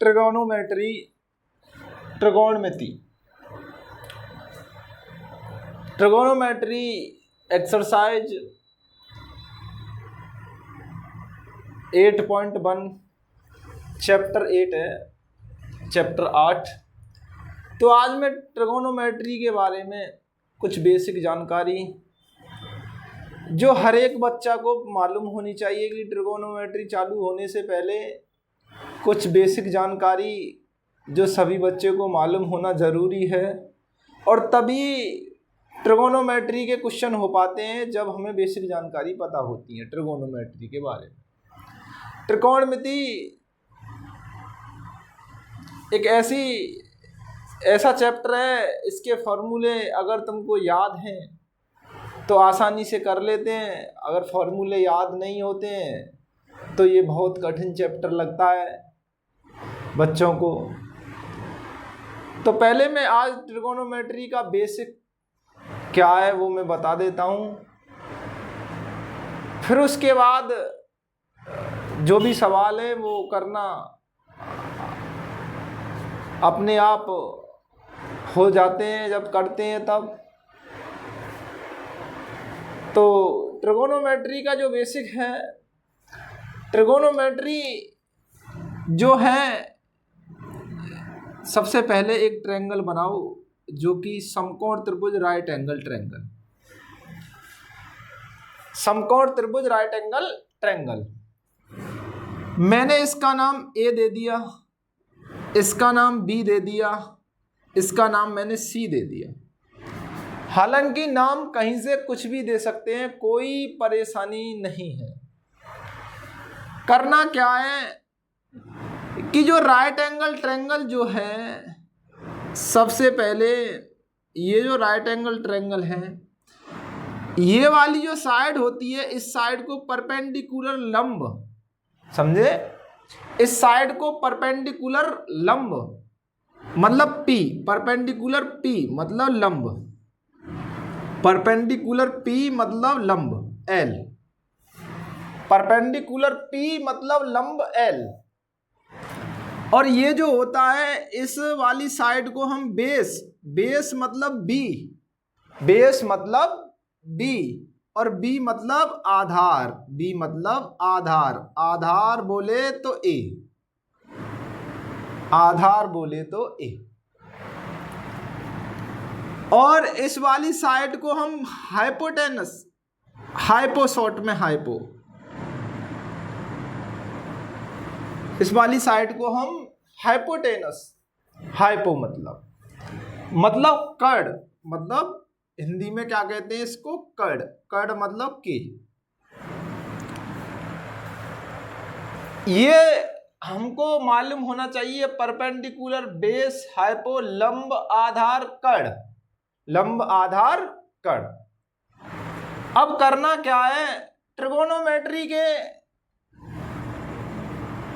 Trigonometry, त्रिकोणमिति, trigonometry exercise 8.1 chapter 8 है, chapter 8। तो आज मैं ट्रिगोनोमेट्री के बारे में कुछ बेसिक जानकारी जो हर एक बच्चा को मालूम होनी चाहिए कि ट्रिगोनोमेट्री चालू होने से पहले कुछ बेसिक जानकारी जो सभी बच्चे को मालूम होना ज़रूरी है, और तभी ट्रिगोनोमेट्री के क्वेश्चन हो पाते हैं जब हमें बेसिक जानकारी पता होती है ट्रिगोनोमेट्री के बारे में। त्रिकोणमिति एक ऐसा चैप्टर है, इसके फॉर्मूले अगर तुमको याद हैं तो आसानी से कर लेते हैं, अगर फॉर्मूले याद नहीं होते हैं तो ये बहुत कठिन चैप्टर लगता है बच्चों को। तो पहले मैं आज ट्रिगोनोमेट्री का बेसिक क्या है वो मैं बता देता हूँ, फिर उसके बाद जो भी सवाल है वो करना अपने आप हो जाते हैं जब करते हैं तब। तो ट्रिगोनोमेट्री का जो बेसिक है, ट्रिगोनोमेट्री जो है, सबसे पहले एक ट्रायंगल बनाओ जो कि समकोण त्रिभुज राइट एंगल ट्रायंगल, समकोण त्रिभुज राइट एंगल ट्रायंगल। मैंने इसका नाम ए दे दिया, इसका नाम बी दे दिया, इसका नाम मैंने सी दे दिया। हालांकि नाम कहीं से कुछ भी दे सकते हैं, कोई परेशानी नहीं है। करना क्या है कि जो राइट एंगल ट्रायंगल जो है, सबसे पहले ये जो राइट एंगल ट्रायंगल है, ये वाली जो साइड होती है, इस साइड को परपेंडिकुलर लंब, समझे, इस साइड को परपेंडिकुलर लंब मतलब P, परपेंडिकुलर P मतलब लंब, परपेंडिकुलर P मतलब लंब L, परपेंडिकुलर P मतलब लंब L। और ये जो होता है, इस वाली साइड को हम बेस मतलब B, बेस मतलब B, और B मतलब आधार, B मतलब आधार, आधार बोले तो A, आधार बोले तो A। और इस वाली साइड को हम हाइपोटेनस, हाइपो शॉर्ट में हाइपो, इस वाली साइड को हम हाइपोटेनस, हाइपो मतलब कड़, मतलब हिंदी में क्या कहते हैं इसको, कड़, कड़ मतलब के। ये हमको मालूम होना चाहिए, परपेंडिकुलर बेस हाइपो लंब आधार कड़, लंब आधार कड़। अब करना क्या है, ट्रिगोनोमेट्री के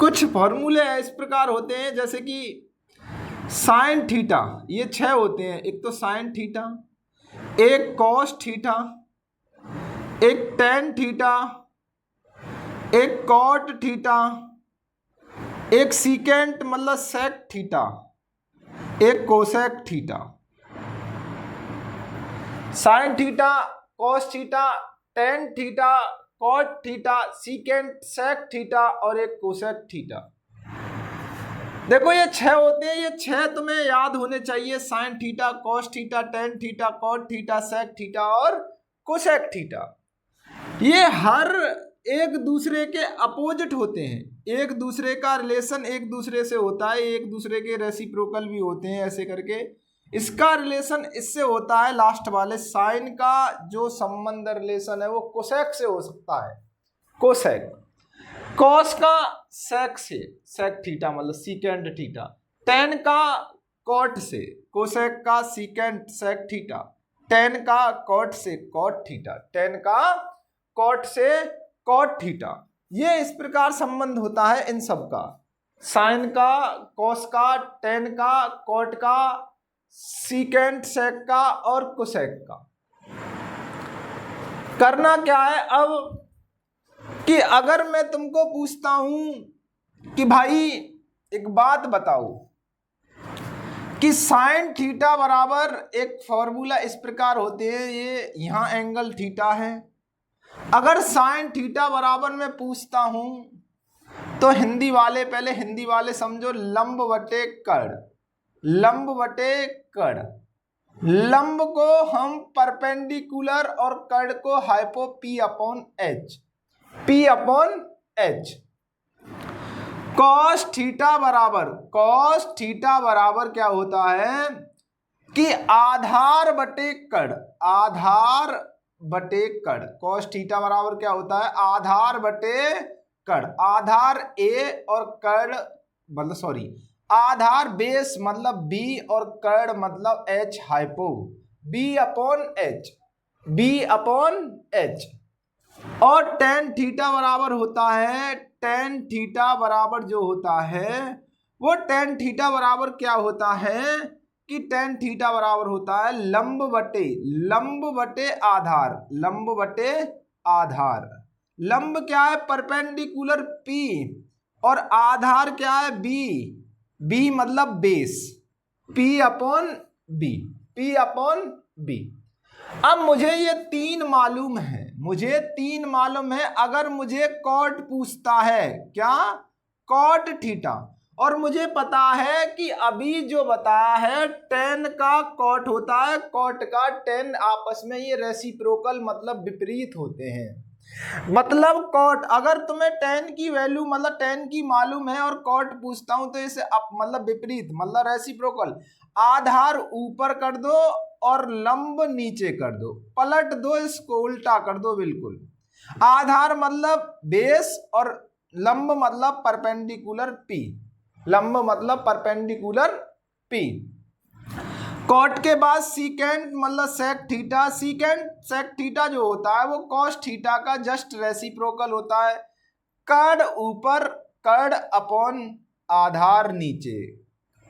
कुछ फॉर्मूले इस प्रकार होते हैं, जैसे कि साइन थीटा, ये 6 होते हैं। एक तो साइन थीटा, एक कॉस थीटा, एक टेन थीटा, एक कॉट थीटा, एक सीकेंट मतलब सेक थीटा, एक cosec theta. Sine theta, cos theta, tan theta, cot theta, secant, sec theta और एक कोसेक थीटा। देखो ये 6 होते हैं, ये 6 तुम्हें याद होने चाहिए। Sine theta, cos theta, tan theta, cot theta, sec theta और कोसेक थीटा। ये हर एक दूसरे के अपोजिट होते हैं, एक दूसरे का रिलेशन एक दूसरे से होता है, एक दूसरे के रेसिप्रोकल भी होते हैं, ऐसे करके इसका रिलेशन इससे होता है। लास्ट वाले साइन का जो संबंध रिलेशन है वो कोसेक से हो सकता है, कोसेक। कॉस का सेक से, सेक थीटा मतलब सीकेंट थीटा। टेन का कॉट से, कोसेक का सीकेंट सेक थीटा। टेन का कॉट से कॉट थीटा, टेन का कॉट से कॉट थीटा। ये इस प्रकार संबंध होता है इन सब का, साइन का, कॉस का, टेन का, कॉट का, सीकेंट सेक का और कोसेक का। करना क्या है अब कि अगर मैं तुमको पूछता हूं कि भाई एक बात बताओ कि साइन थीटा बराबर, एक फॉर्मूला इस प्रकार होते हैं, ये यहाँ एंगल थीटा है। अगर साइन थीटा बराबर मैं पूछता हूं तो हिंदी वाले, पहले हिंदी वाले समझो, लंब बटे कर्ण, लंब बटे कर्ण। लंब को हम परपेंडिकुलर और कर्ण को hypo, P upon H, P upon H. Cos theta बराबर क्या होता है कि आधार बटे कर्ण, आधार बटे कर्ण। कॉस थीटा बराबर क्या होता है, आधार बटे कर्ण। आधार ए और कर्ण मतलब सॉरी, आधार बेस मतलब बी और कर्ण मतलब H hypo, B upon H, B upon H. और टेन थीटा बराबर होता है, टेन थीटा बराबर जो होता है वो टेन थीटा बराबर क्या होता है कि टेन थीटा बराबर होता है लंब बटे आधार, लंब बटे आधार। लंब क्या है, परपेंडिकुलर पी, और आधार क्या है, बी, बी मतलब base, P upon B, P upon B. अब मुझे ये तीन मालूम है, मुझे तीन मालूम है। अगर मुझे कॉट पूछता है, क्या, कॉट थीटा, और मुझे पता है कि अभी जो बताया है टेन का कॉट होता है, कॉट का टेन, आपस में ये रेसिप्रोकल मतलब विपरीत होते हैं। मतलब कॉट, अगर तुम्हें टेन की वैल्यू मतलब टेन की मालूम है और कॉट पूछता हूं तो इसे मतलब विपरीत मतलब रेसिप्रोकल, आधार ऊपर कर दो और लंब नीचे कर दो, पलट दो, इसको उल्टा कर दो बिल्कुल। आधार मतलब बेस और लंब मतलब परपेंडिकुलर पी, लंब मतलब परपेंडिकुलर पी। कॉट के बाद सीकेंट मतलब sec theta, secant sec theta जो होता है वो कॉस थीटा का जस्ट रेसिप्रोकल होता है। कर्ण ऊपर, कर्ण अपॉन आधार नीचे,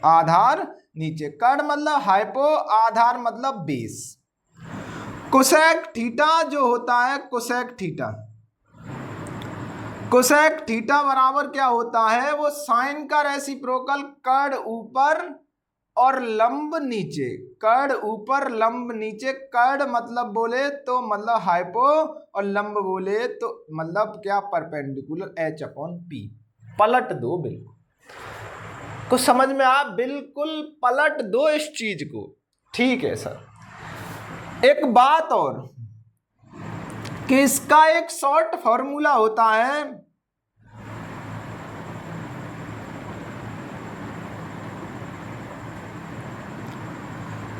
आधार नीचे। कर्ण मतलब हाइपो, आधार मतलब बेस। कोसेक थीटा जो होता है, कोसेक थीटा, कोसेक थीटा बराबर क्या होता है, वो साइन का रेसिप्रोकल, कर्ण ऊपर और लंब नीचे, कर्ण ऊपर लंब नीचे। कर्ण मतलब बोले तो मतलब हाइपो और लंब बोले तो मतलब क्या, परपेंडिकुलर, एच अपॉन पी। पलट दो बिल्कुल, कुछ समझ में आप, बिल्कुल पलट दो इस चीज को। ठीक है सर। एक बात और कि इसका एक शॉर्ट फॉर्मूला होता है,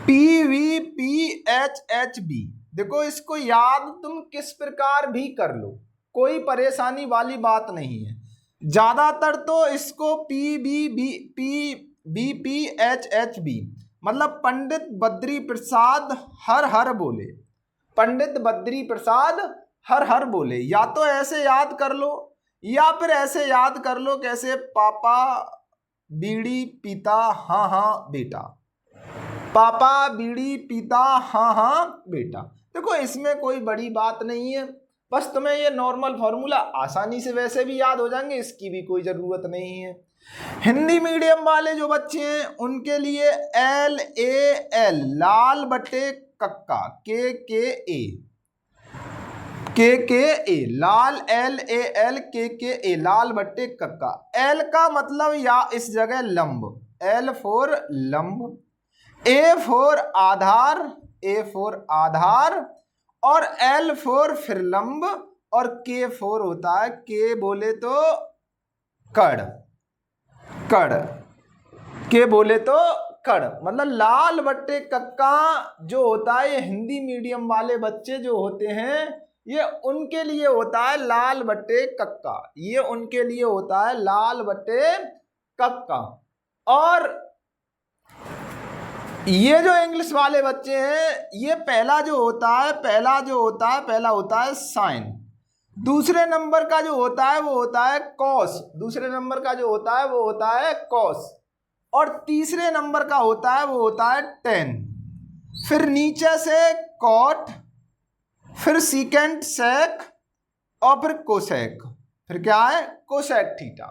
PVPHHB। देखो इसको याद तुम किस प्रकार भी कर लो, कोई परेशानी वाली बात नहीं है। ज्यादातर तो इसको PVPHHB मतलब पंडित बद्री प्रसाद हर हर बोले, पंडित बद्री प्रसाद हर हर बोले। या तो ऐसे याद कर लो या फिर ऐसे याद कर लो, कैसे, पापा बीड़ी पीता हाँ हाँ बेटा, पापा बीड़ी पीता हाँ हाँ बेटा। देखो इसमें कोई बड़ी बात नहीं है, बस तुम्हें ये नॉर्मल फॉर्मूला आसानी से वैसे भी याद हो जाएंगे, इसकी भी कोई ज़रूरत नहीं है। हिंदी मीडियम वाले जो बच्चे हैं उनके लिए LAL, लाल बटे कक्का, KKA, लाल, LAL KKA, लाल बट्टे कक्का। L का मतलब या इस जगह लंब, L फॉर लंब, A फॉर आधार, A फॉर आधार, और L फॉर फिर लंब, और K फॉर होता है, K बोले तो कर्ण, कर्ण, K बोले तो कर्ण। मतलब लाल बट्टे कक्का जो होता है, ये हिंदी मीडियम वाले बच्चे जो होते हैं ये उनके लिए होता है लाल बट्टे कक्का, ये उनके लिए होता है लाल बट्टे कक्का। और ये जो इंग्लिश वाले बच्चे हैं, ये पहला जो होता है, पहला होता है साइन, दूसरे नंबर का जो होता है वो होता है कॉस, दूसरे नंबर का जो होता है वो होता है कॉस, और तीसरे नंबर का होता है वो होता है टेन। फिर नीचे से कॉट, फिर सीकेंट सेक, और फिर कोसेक, फिर क्या है, कोसेक थीटा।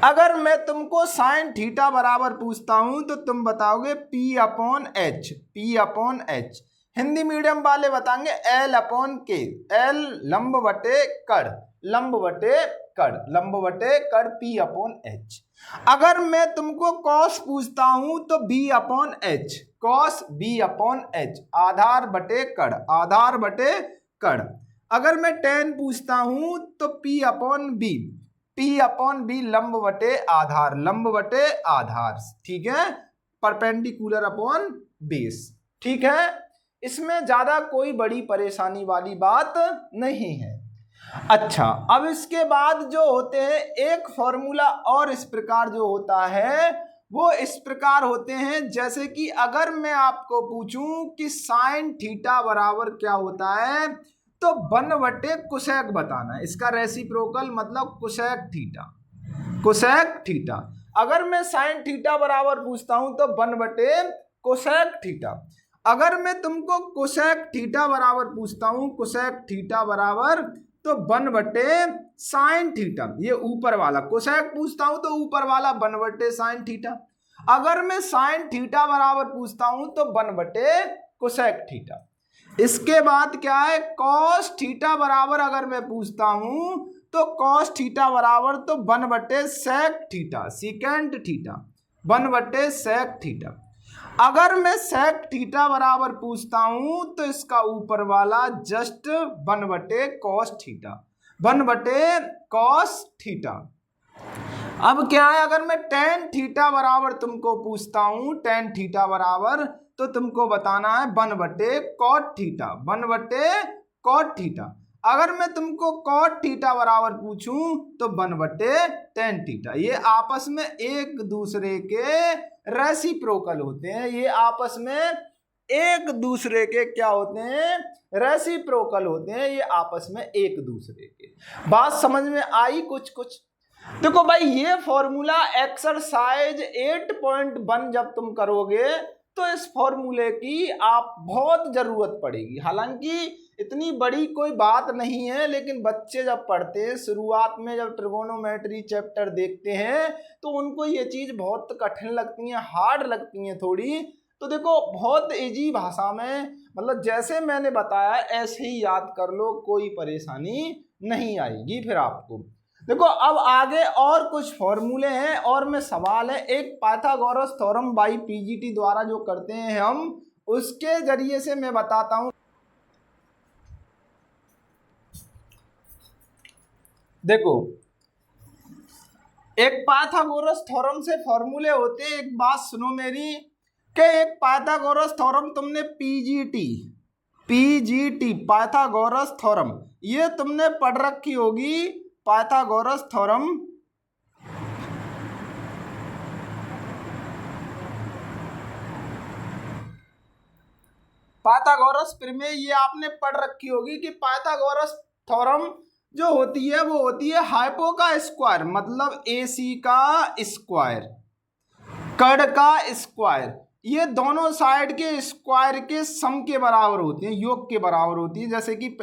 अगर मैं तुमको साइन थीटा बराबर पूछता हूं तो तुम बताओगे P upon H, P upon H. Hindi medium वाले बताएंगे L अपॉन के, L लंब बटे कड़, लंब बटे कड़, लंब बटे कड़ P अपॉन एच। अगर मैं तुमको कॉस पूछता हूं तो B upon H, cos B upon H, आधार बटे कड़, आधार बटे कड़। अगर मैं टेन पूछता हूं तो P upon B, P upon B लंब बटे आधार, लंब बटे आधार, ठीक है, परपेंडिकुलर अपॉन बेस, ठीक है। इसमें ज्यादा कोई बड़ी परेशानी वाली बात नहीं है। अच्छा, अब इसके बाद जो होते हैं एक फॉर्मूला और इस प्रकार जो होता है वो इस प्रकार होते हैं, जैसे कि अगर मैं आपको पूछूं कि साइन थीटा बराबर क्या होता है तो 1 कोसेक बताना है, इसका रेसिप्रोकल मतलब कोसेक थीटा, कोसेक थीटा। अगर मैं साइन थीटा बराबर पूछता हूं तो 1 कोसेक थीटा। अगर मैं तुमको कोसेक थीटा बराबर पूछता हूं, कोसेक थीटा बराबर तो 1 साइन थीटा, ये ऊपर वाला कोसेक पूछता हूं तो ऊपर वाला 1 साइन थीटा। अगर मैं साइन थीटा बराबर पूछता हूं तो 1 कोसेक थीटा। इसके बाद क्या है, कॉस थीटा बराबर अगर मैं पूछता हूं तो कॉस थीटा बराबर तो 1 sec theta, secant theta, 1 sec theta. अगर मैं सेक थीटा बराबर पूछता हूं तो इसका ऊपर वाला just 1 cos theta, 1 cos theta. अब क्या है, अगर मैं टेन थीटा बराबर तुमको पूछता हूं, टेन थीटा बराबर तो तुमको बताना है 1 कॉट थीटा, 1 कॉट थीटा। अगर मैं तुमको कॉट थीटा बराबर पूछूं तो 1 टेन थीटा। ये आपस में एक दूसरे के रेसिप्रोकल होते हैं, ये आपस में एक दूसरे के क्या होते हैं, रेसिप्रोकल होते हैं, ये आपस में एक दूसरे के। बात समझ में आई कुछ कुछ? देखो भाई, ये फॉर्मूला एक्सरसाइज 8.1 जब तुम करोगे तो इस फॉर्मूले की आप बहुत जरूरत पड़ेगी। हालांकि इतनी बड़ी कोई बात नहीं है, लेकिन बच्चे जब पढ़ते हैं शुरुआत में, जब ट्रिगोनोमेट्री चैप्टर देखते हैं तो उनको ये चीज बहुत कठिन लगती है, हार्ड लगती है थोड़ी। तो देखो, बहुत इजी भाषा में, मतलब जैसे मैंने बताया ऐसे ही याद कर लो, कोई परेशानी नहीं आएगी फिर आपको। देखो, अब आगे और कुछ फॉर्मूले हैं और में सवाल है, एक पाइथागोरस थ्योरम बाई पीजीटी द्वारा जो करते हैं हम, उसके जरिए से मैं बताता हूं। देखो, एक पाइथागोरस थ्योरम से फॉर्मूले होते हैं, एक बात सुनो मेरी, कि एक पाइथागोरस थ्योरम तुमने पीजीटी पाइथागोरस थ्योरम ये तुमने पढ़ रखी होगी। पाइथागोरस थ्योरम पाइथागोरस प्रमेय ये आपने पढ़ रखी होगी कि पाइथागोरस थ्योरम जो होती है वो होती है हाइपो का स्क्वायर, मतलब एसी का स्क्वायर, कड़ का स्क्वायर, ये दोनों साइड के स्क्वायर के सम के बराबर होती है, योग के बराबर होती है। जैसे कि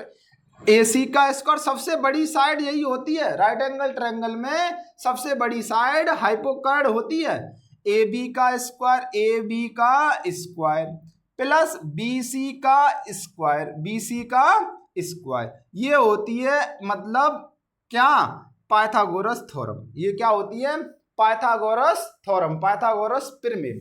AC का स्क्वायर, सबसे बड़ी साइड यही होती है, राइट एंगल ट्रायंगल में सबसे बड़ी साइड हाइपोकॉर्ड होती है। AB का स्क्वायर, AB का स्क्वायर प्लस BC का स्क्वायर, BC का स्क्वायर, ये होती है मतलब क्या, पाइथागोरस थ्योरम। ये क्या होती है, पाइथागोरस थ्योरम, पाइथागोरस प्रमेय।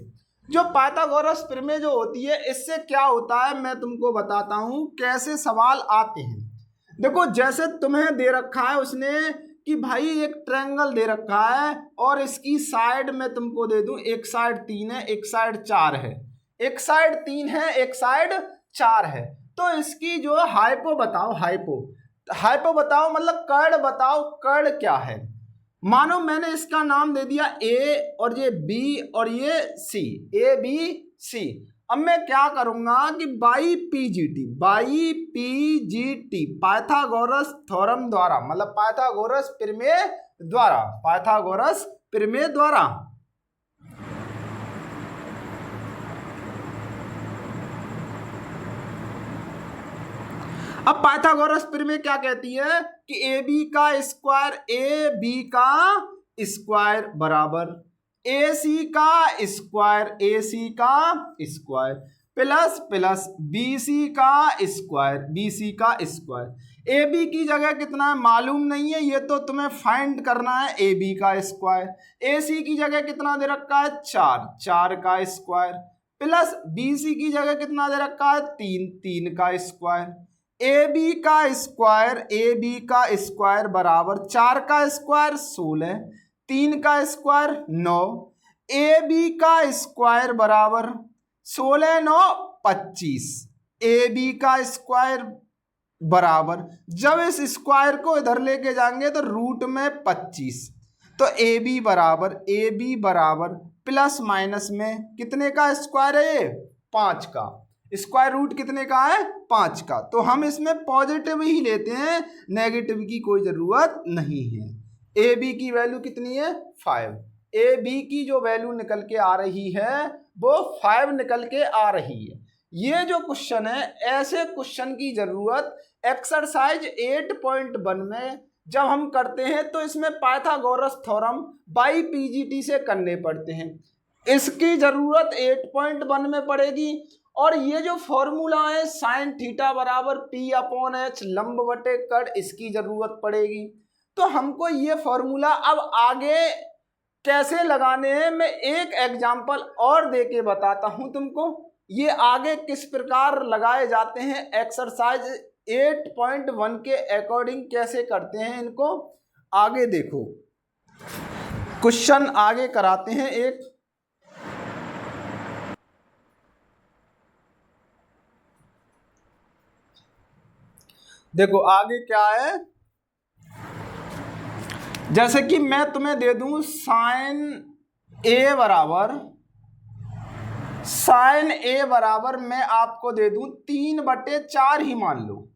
जो पाइथागोरस प्रमेय जो होती है, इससे क्या होता है मैं तुमको बताता हूं कैसे सवाल आते हैं। देखो, जैसे तुम्हें दे रखा है उसने कि भाई एक ट्रायंगल दे रखा है और इसकी साइड में तुमको दे दूं, एक साइड 3 है, एक साइड 4 है, एक साइड 3 है, एक साइड 4 है, तो इसकी जो हाइपो बताओ, हाइपो बताओ मतलब कर्ण बताओ, कर्ण क्या है। मानो मैंने इसका नाम दे दिया A और ये B और ये C, ABC। अब मैं क्या करूंगा कि बाई पीजीटी पाइथागोरस थ्योरम द्वारा, मतलब पाइथागोरस प्रमेय द्वारा, पाइथागोरस प्रमेय द्वारा अब पाइथागोरस प्रमेय क्या कहती है कि AB का स्क्वायर बराबर AC का स्क्वायर प्लस BC का स्क्वायर। AB की जगह कितना है मालूम नहीं है, ये तो तुम्हें फाइंड करना है AB का स्क्वायर। AC की जगह कितना दे रखा है 4 का स्क्वायर प्लस BC की जगह कितना दे रखा है 3 का स्क्वायर। AB का स्क्वायर बराबर 4 का स्क्वायर 16, 3 का स्क्वायर 9। AB का स्क्वायर बराबर 16 9 25। AB का स्क्वायर बराबर, जब इस स्क्वायर को इधर लेके जाएंगे तो रूट में 25, तो AB बराबर प्लस माइनस में कितने का स्क्वायर है ये 5 का। स्क्वायर रूट कितने का है 5 का, तो हम इसमें पॉजिटिव ही लेते हैं, नेगेटिव की कोई ज़रूरत नहीं है। AB की वैल्यू कितनी है 5। AB की जो वैल्यू निकल के आ रही है वो 5 निकल के आ रही है। ये जो क्वेश्चन है, ऐसे क्वेश्चन की ज़रूरत एक्सरसाइज 8.1 में जब हम करते हैं तो इसमें पाइथागोरस थ्योरम बाई PGT से करने पड़ते हैं। इसकी ज़रूरत 8.1 में पड़ेगी। और ये जो फॉर्मूला है साइन थीटा बराबर P/H लंब बटे कड़, इसकी ज़रूरत पड़ेगी। तो हमको ये फॉर्मूला अब आगे कैसे लगाने हैं मैं एक एग्जाम्पल और दे के बताता हूँ तुमको। ये आगे किस प्रकार लगाए जाते हैं, एक्सरसाइज 8.1 के अकॉर्डिंग कैसे करते हैं इनको, आगे देखो। क्वेश्चन आगे कराते हैं एक। देखो आगे क्या है, जैसे कि मैं तुम्हें दे दूं साइन ए बराबर मैं आपको दे दूं 3/4 ही मान लो।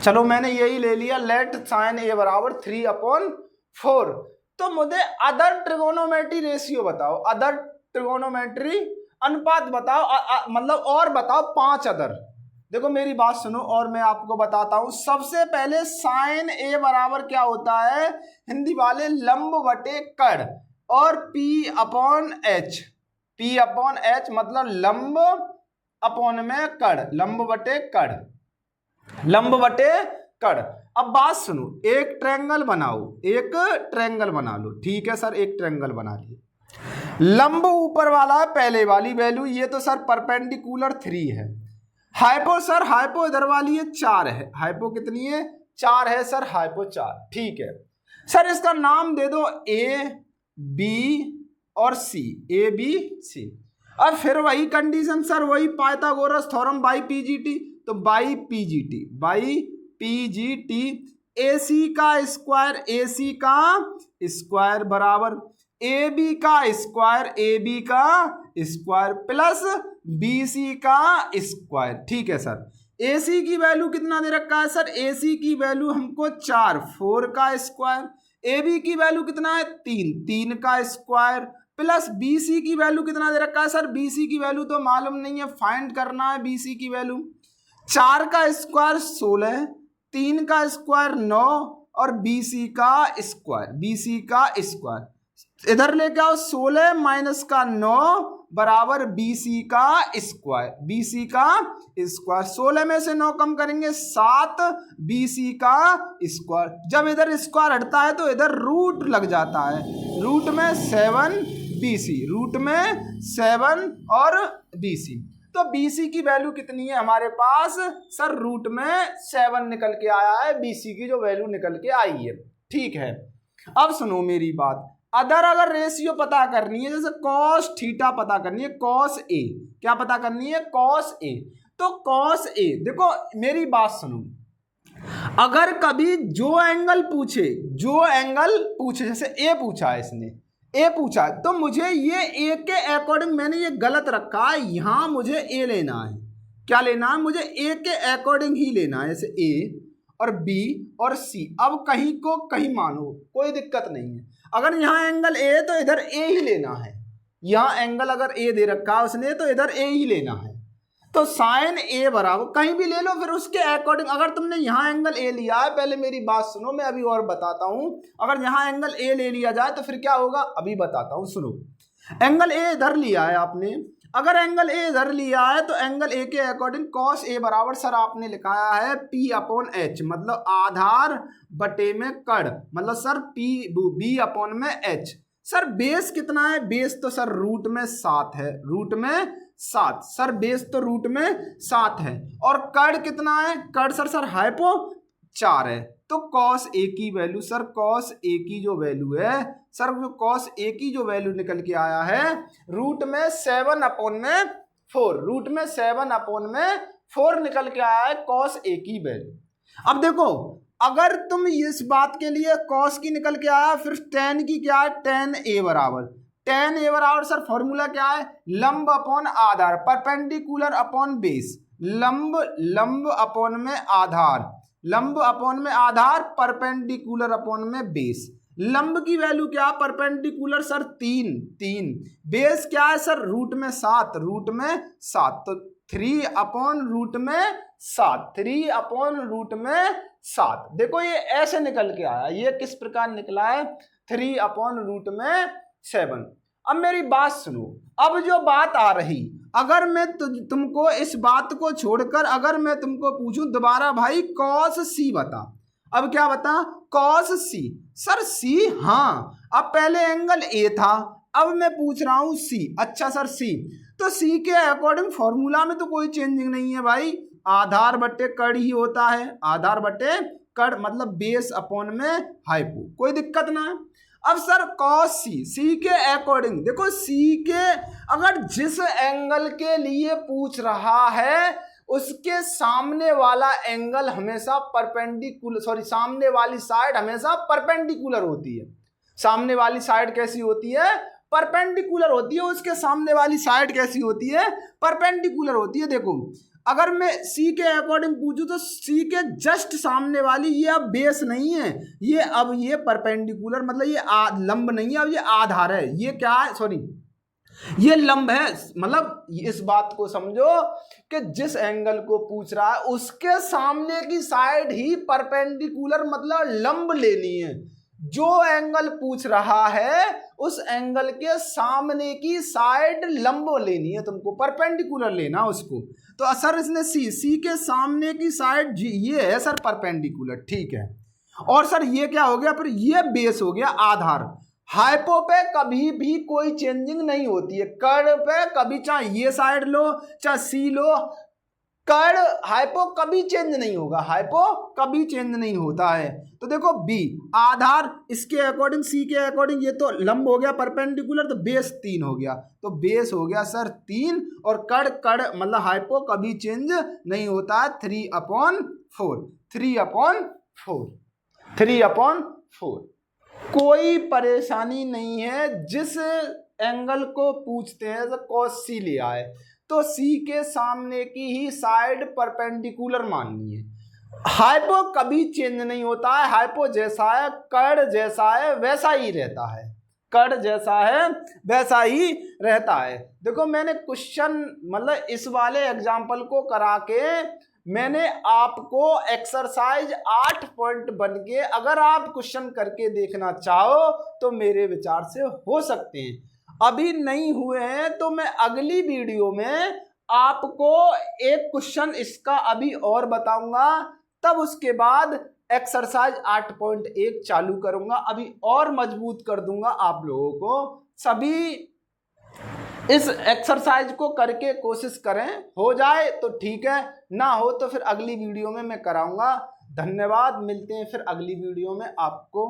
चलो मैंने यही ले लिया, लेट साइन ए बराबर 3/4। तो मुझे अदर ट्रिगोनोमेट्री रेशियो बताओ, अदर ट्रिगोनोमेट्री अनुपात बताओ, मतलब और बताओ 5 अदर। देखो मेरी बात सुनो और मैं आपको बताता हूं। सबसे पहले साइन ए बराबर क्या होता है हिंदी वाले, लंब बटे कड़, और P/H मतलब लंब अपॉन में कड़, लंब बटे कड़। अब बात सुनो, एक ट्रायंगल बना लो। ठीक है सर, एक ट्रायंगल बना लिए। लंब ऊपर वाला है पहले वाली वैल्यू, ये तो सर परपेंडिकुलर 3 है। हाइपो इधर वाली है 4 है। हाइपो कितनी है 4 है सर, हाइपो 4। ठीक है सर, इसका नाम दे दो A B और C, ABC। अब फिर वही कंडीशन सर, वही पाइथागोरस थ्योरम बाई PGT, तो बाई PGT AC का स्क्वायर बराबर AB का स्क्वायर प्लस BC का स्क्वायर। ठीक है सर, AC की वैल्यू कितना दे रखा है सर, AC की वैल्यू हमको 4 का स्क्वायर, AB की वैल्यू कितना है 3 का स्क्वायर, प्लस BC की वैल्यू कितना दे रखा है सर, BC की वैल्यू तो मालूम नहीं है, फाइंड करना है BC की वैल्यू। 4 का स्क्वायर 16, 3 का स्क्वायर 9 और BC का स्क्वायर। इधर लेके आओ, 16 माइनस का 9 बराबर BC का स्क्वायर। 16 में से 9 कम करेंगे 7 BC का स्क्वायर। जब इधर स्क्वायर हटता है तो इधर रूट लग जाता है, रूट में 7 और BC। तो BC की वैल्यू कितनी है हमारे पास सर, रूट में 7 निकल के आया है, BC की जो वैल्यू निकल के आई है। ठीक है, अब सुनो मेरी बात। अगर रेशियो पता करनी है, जैसे कॉस थीटा पता करनी है, कॉस ए क्या पता करनी है, कॉस ए। तो कॉस ए, देखो मेरी बात सुनो, अगर कभी जो एंगल पूछे जैसे ए पूछा है, इसने ए पूछा, तो मुझे ये ए के अकॉर्डिंग, मैंने ये गलत रखा है, यहां मुझे ए लेना है। क्या लेना है मुझे, ए के अकॉर्डिंग ही लेना है, जैसे ए और बी और सी। अब कहीं को कहीं मानो, कोई दिक्कत नहीं है। अगर यहाँ एंगल ए है तो इधर ए ही लेना है, यहाँ एंगल अगर ए दे रखा है उसने तो इधर ए ही लेना है। तो साइन ए बराबर कहीं भी ले लो, फिर उसके अकॉर्डिंग, अगर तुमने यहाँ एंगल ए लिया है, पहले मेरी बात सुनो, मैं अभी और बताता हूं। अगर यहाँ एंगल ए ले लिया जाए तो फिर क्या होगा, अभी बताता हूं, सुनो। एंगल ए इधर लिया है आपने, अगर एंगल ए इधर लिया है तो एंगल ए के अकॉर्डिंग कॉस ए बराबर सर आपने लिखाया है पी अपॉन एच, मतलब आधार बटे में कड़, मतलब सर पी बी अपॉन में एच। सर बेस कितना है, बेस तो सर रूट में 7 है, रूट में 7, सर बेस तो रूट में 7 है। और कड़ कितना है, कड़ सर हाइपो 4 है। तो कॉस ए की वैल्यू, सर कॉस ए की जो वैल्यू है, सर जो कॉस ए की जो वैल्यू निकल के आया है रूट में 7 अपॉन में 4, रूट में 7 अपॉन में 4 निकल के आया है कॉस ए की वैल्यू। अब देखो, अगर तुम इस बात के लिए कॉस की निकल के आया, फिर टेन की क्या है, टेन ए बराबर सर फॉर्मूला क्या है, लंब अपॉन आधार, परपेंडिकुलर अपॉन बेस, लंब अपॉन में आधार, लंब अपॉन में आधार, परपेंडिकुलर अपॉन में बेस। लंब की वैल्यू क्या, परपेंडिकुलर सर 3, बेस क्या है सर रूट में 7, तो 3 अपॉन रूट में 7, 3 अपॉन रूट में 7। देखो ये ऐसे निकल के आया, ये किस प्रकार निकला है, 3 अपॉन रूट में 7। अब मेरी बात सुनो, अब जो बात आ रही, अगर मैं तुमको इस बात को छोड़कर अगर मैं तुमको पूछूं दोबारा, भाई कॉस सी बता, अब क्या बता, कॉस सी, सर सी, हाँ अब पहले एंगल ए था, अब मैं पूछ रहा हूं सी, अच्छा सर सी, तो सी के अकॉर्डिंग फॉर्मूला में तो कोई चेंजिंग नहीं है भाई, आधार बटे कड़ ही होता है, आधार बटे कड़, मतलब बेस अपॉन में हाइपो, कोई दिक्कत ना है। अब सर कॉस सी, सी के अकॉर्डिंग देखो, सी के अगर जिस एंगल के लिए पूछ रहा है उसके सामने वाला एंगल हमेशा परपेंडिकुलर, सॉरी सामने वाली साइड हमेशा परपेंडिकुलर होती है। सामने वाली साइड कैसी होती है, परपेंडिकुलर होती है, उसके सामने वाली साइड कैसी होती है, परपेंडिकुलर होती है। देखो अगर मैं सी के अकॉर्डिंग पूछूं तो सी के जस्ट सामने वाली, ये अब बेस नहीं है, ये अब ये परपेंडिकुलर, मतलब ये लंब नहीं है, अब ये आधार है, ये क्या है, सॉरी ये लंब है। मतलब इस बात को समझो कि जिस एंगल को पूछ रहा है उसके सामने की साइड ही परपेंडिकुलर, मतलब लंब लेनी है। जो एंगल पूछ रहा है उस एंगल के सामने की साइड लंब लेनी है, तुमको परपेंडिकुलर लेना उसको। तो सर इसने सी के सामने की साइड ये है सर परपेंडिकुलर, ठीक है। और सर ये क्या हो गया, फिर ये बेस हो गया आधार। हाइपो पे कभी भी कोई चेंजिंग नहीं होती है, कड़ पे कभी चाहे ये साइड लो चाहे सी लो, कड़ हाइपो कभी चेंज नहीं होगा, हाइपो कभी चेंज नहीं होता है। तो देखो बी आधार, इसके अकॉर्डिंग सी के अकॉर्डिंग ये तो लंब हो गया परपेंडिकुलर, तो बेस 3 हो गया, तो बेस हो गया सर 3, और कड़ मतलब हाइपो कभी चेंज नहीं होता है, 3/4, 3/4। कोई परेशानी नहीं है, जिस एंगल को पूछते हैं जैसे कॉस सी लिया है तो सी के सामने की ही साइड परपेंडिकुलर माननी है। हाइपो कभी चेंज नहीं होता है, हाइपो जैसा है, कड़ जैसा है वैसा ही रहता है, कड़ जैसा है वैसा ही रहता है। देखो मैंने क्वेश्चन मतलब इस वाले एग्जाम्पल को करा के मैंने आपको एक्सरसाइज 8 पॉइंट बन के, अगर आप क्वेश्चन करके देखना चाहो तो मेरे विचार से हो सकते हैं। अभी नहीं हुए हैं तो मैं अगली वीडियो में आपको एक क्वेश्चन इसका अभी और बताऊंगा, तब उसके बाद एक्सरसाइज 8.1 चालू करूंगा, अभी और मजबूत कर दूंगा आप लोगों को। सभी इस एक्सरसाइज को करके कोशिश करें, हो जाए तो ठीक है, ना हो तो फिर अगली वीडियो में मैं कराऊंगा। धन्यवाद, मिलते हैं फिर अगली वीडियो में आपको।